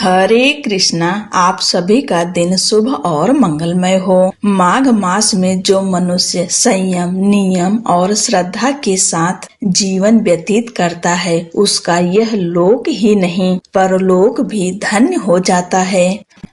हरे कृष्णा। आप सभी का दिन शुभ और मंगलमय हो। माघ मास में जो मनुष्य संयम, नियम और श्रद्धा के साथ जीवन व्यतीत करता है उसका यह लोक ही नहीं परलोक भी धन्य हो जाता है।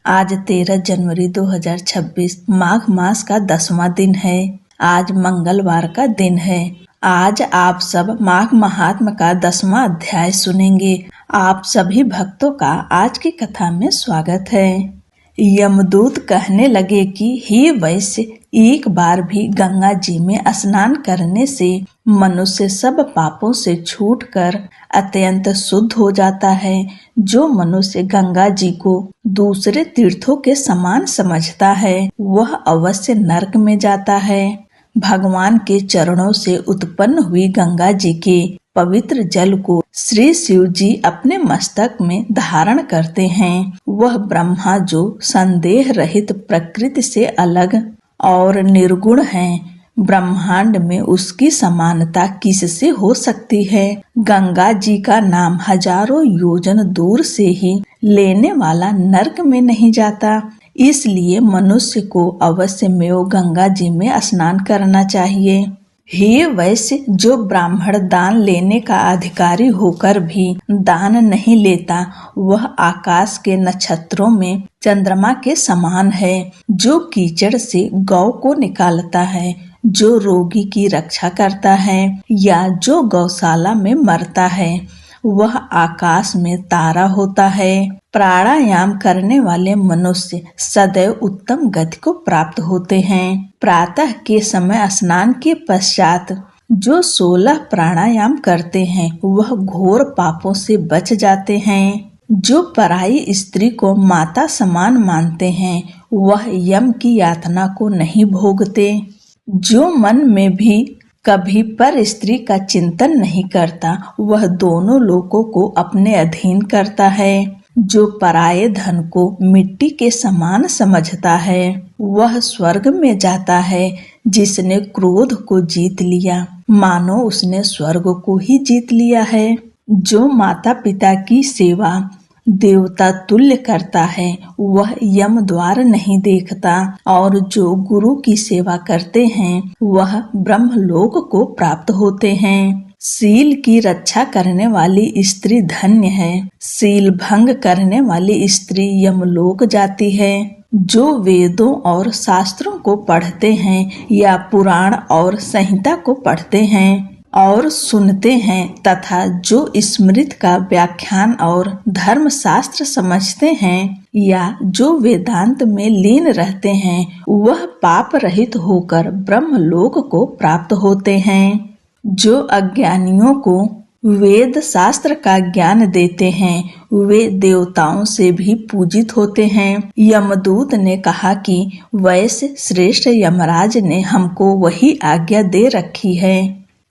आज 13 जनवरी 2026 माघ मास का 10वां दिन है। आज मंगलवार का दिन है। आज आप सब माघ महात्म का 10वां अध्याय सुनेंगे। आप सभी भक्तों का आज की कथा में स्वागत है। यमदूत कहने लगे कि हे वैश्य, एक बार भी गंगा जी में स्नान करने से मनुष्य सब पापों से छूटकर अत्यंत शुद्ध हो जाता है। जो मनुष्य गंगा जी को दूसरे तीर्थों के समान समझता है वह अवश्य नरक में जाता है। भगवान के चरणों से उत्पन्न हुई गंगा जी के पवित्र जल को श्री शिव जी अपने मस्तक में धारण करते हैं। वह ब्रह्मा जो संदेह रहित प्रकृति से अलग और निर्गुण हैं, ब्रह्मांड में उसकी समानता किससे हो सकती है। गंगा जी का नाम हजारों योजन दूर से ही लेने वाला नरक में नहीं जाता। इसलिए मनुष्य को अवश्य में गंगा जी में स्नान करना चाहिए। हे वैश्य, जो ब्राह्मण दान लेने का अधिकारी होकर भी दान नहीं लेता वह आकाश के नक्षत्रों में चंद्रमा के समान है। जो कीचड़ से गौ को निकालता है, जो रोगी की रक्षा करता है या जो गौशाला में मरता है वह आकाश में तारा होता है। प्राणायाम करने वाले मनुष्य सदैव उत्तम गति को प्राप्त होते हैं। प्रातः के समय स्नान के पश्चात जो 16 प्राणायाम करते हैं वह घोर पापों से बच जाते हैं। जो पराई स्त्री को माता समान मानते हैं वह यम की यातना को नहीं भोगते। जो मन में भी कभी पर स्त्री का चिंतन नहीं करता वह दोनों लोगों को अपने अधीन करता है। जो पराये धन को मिट्टी के समान समझता है वह स्वर्ग में जाता है। जिसने क्रोध को जीत लिया मानो उसने स्वर्ग को ही जीत लिया है। जो माता पिता की सेवा देवता तुल्य करता है वह यम द्वार नहीं देखता और जो गुरु की सेवा करते हैं वह ब्रह्मलोक को प्राप्त होते हैं। सील की रक्षा करने वाली स्त्री धन्य है। सील भंग करने वाली स्त्री यमलोक जाती है। जो वेदों और शास्त्रों को पढ़ते हैं या पुराण और संहिता को पढ़ते हैं और सुनते हैं तथा जो स्मृत का व्याख्यान और धर्म शास्त्र समझते हैं या जो वेदांत में लीन रहते हैं वह पाप रहित होकर ब्रह्मलोक को प्राप्त होते हैं। जो अज्ञानियों को वेद शास्त्र का ज्ञान देते हैं वे देवताओं से भी पूजित होते हैं। यमदूत ने कहा कि वैश्य श्रेष्ठ यमराज ने हमको वही आज्ञा दे रखी है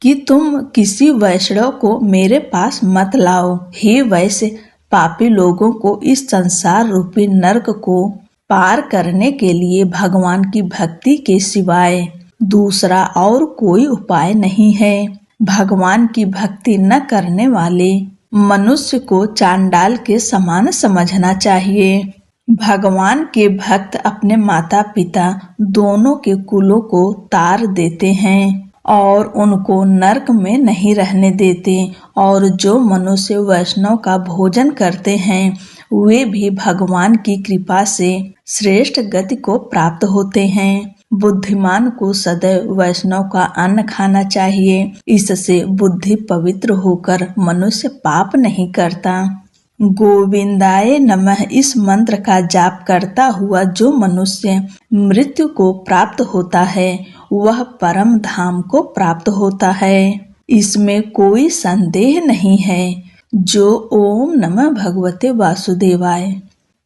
कि तुम किसी वैष्णव को मेरे पास मत लाओ। हे वैश्य, पापी लोगों को इस संसार रूपी नरक को पार करने के लिए भगवान की भक्ति के सिवाय दूसरा और कोई उपाय नहीं है। भगवान की भक्ति न करने वाले मनुष्य को चांडाल के समान समझना चाहिए। भगवान के भक्त अपने माता पिता दोनों के कुलों को तार देते हैं और उनको नरक में नहीं रहने देते। और जो मनुष्य वैष्णव का भोजन करते हैं वे भी भगवान की कृपा से श्रेष्ठ गति को प्राप्त होते हैं। बुद्धिमान को सदैव वैष्णव का अन्न खाना चाहिए। इससे बुद्धि पवित्र होकर मनुष्य पाप नहीं करता। गोविंदाय नमः इस मंत्र का जाप करता हुआ जो मनुष्य मृत्यु को प्राप्त होता है वह परम धाम को प्राप्त होता है। इसमें कोई संदेह नहीं है। जो ओम नमः भगवते वासुदेवाय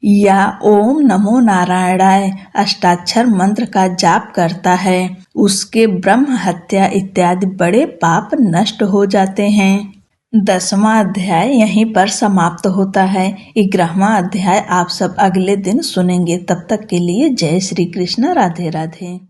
या ओम नमो नारायणाय अष्टाक्षर मंत्र का जाप करता है उसके ब्रह्म हत्या इत्यादि बड़े पाप नष्ट हो जाते हैं। 10वां अध्याय यहीं पर समाप्त होता है। 11वां अध्याय आप सब अगले दिन सुनेंगे। तब तक के लिए जय श्री कृष्ण, राधे राधे।